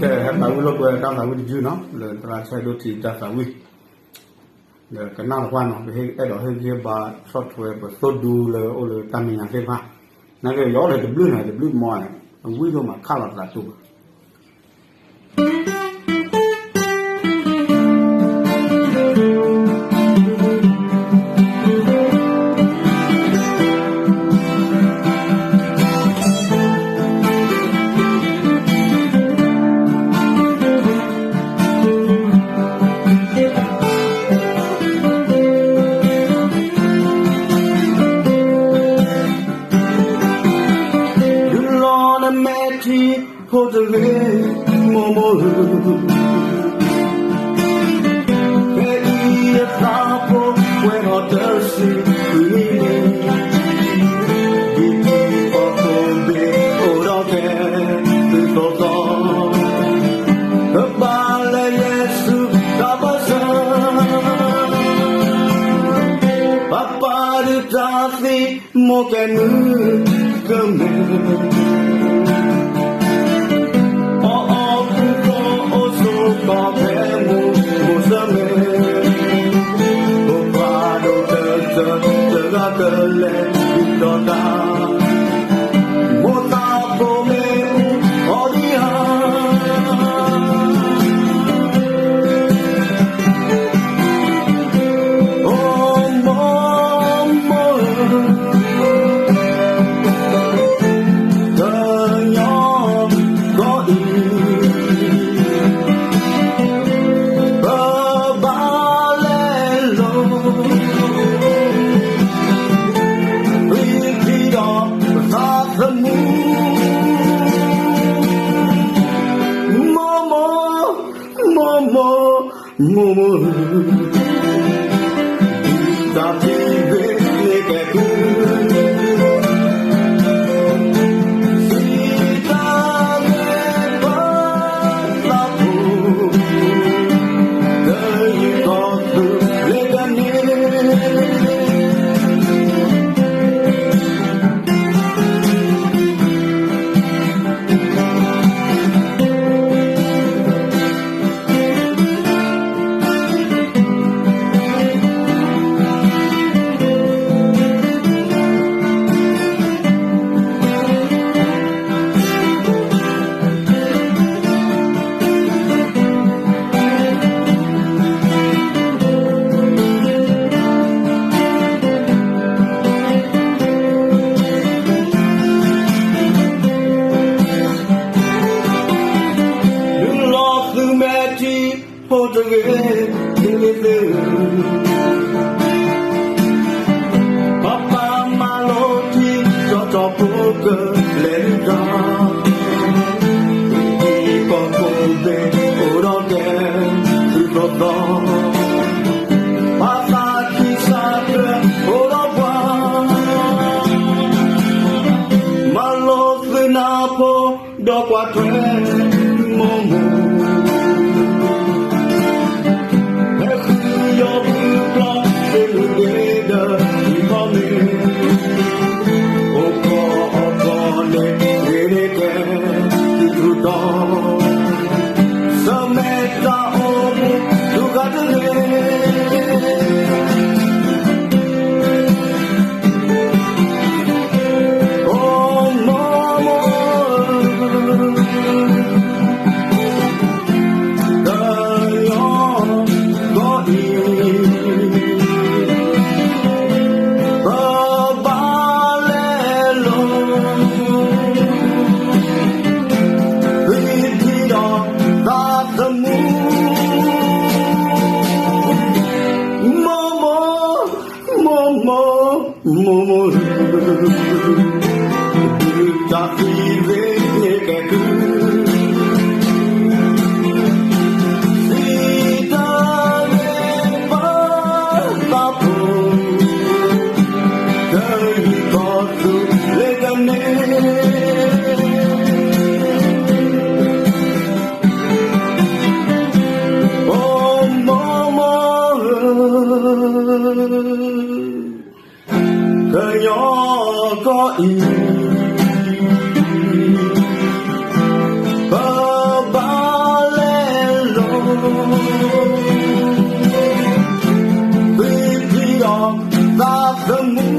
cái tàu lúc cái tàu dư nó là ta sẽ đôi thì ta tàu cái nào quan nó cái đó hơi kia bà software bà số đủ là ô là tam mình cái pha nó cái gió là the blue mỏi quý thôi mà khá là tụ Hold the way, more. Hey, a flower when all the sea green. Give for cold, hold on there, we go on. A ball, yes, Papa, the traffic, more can come. Có thể một giấc mơ, một pha đầu giờ ga cờ lên đò ta, một ta vô mê ở đi ta chỉ biết lấy kẻ cũ ta nghe vẫn ta phụ đời có từ lấy gần hold the way, Papa Maloti, cho poker, let go. Con về, hold on there, we go down. Papa qui s'appelle, hold on one. Maloti napo, do qua tre, momo. Momo, ta phi về kẻ cũ. Si ta về bắt ta phụ, đời có dù lệ gần oh Momo. Thời nhỏ la the moon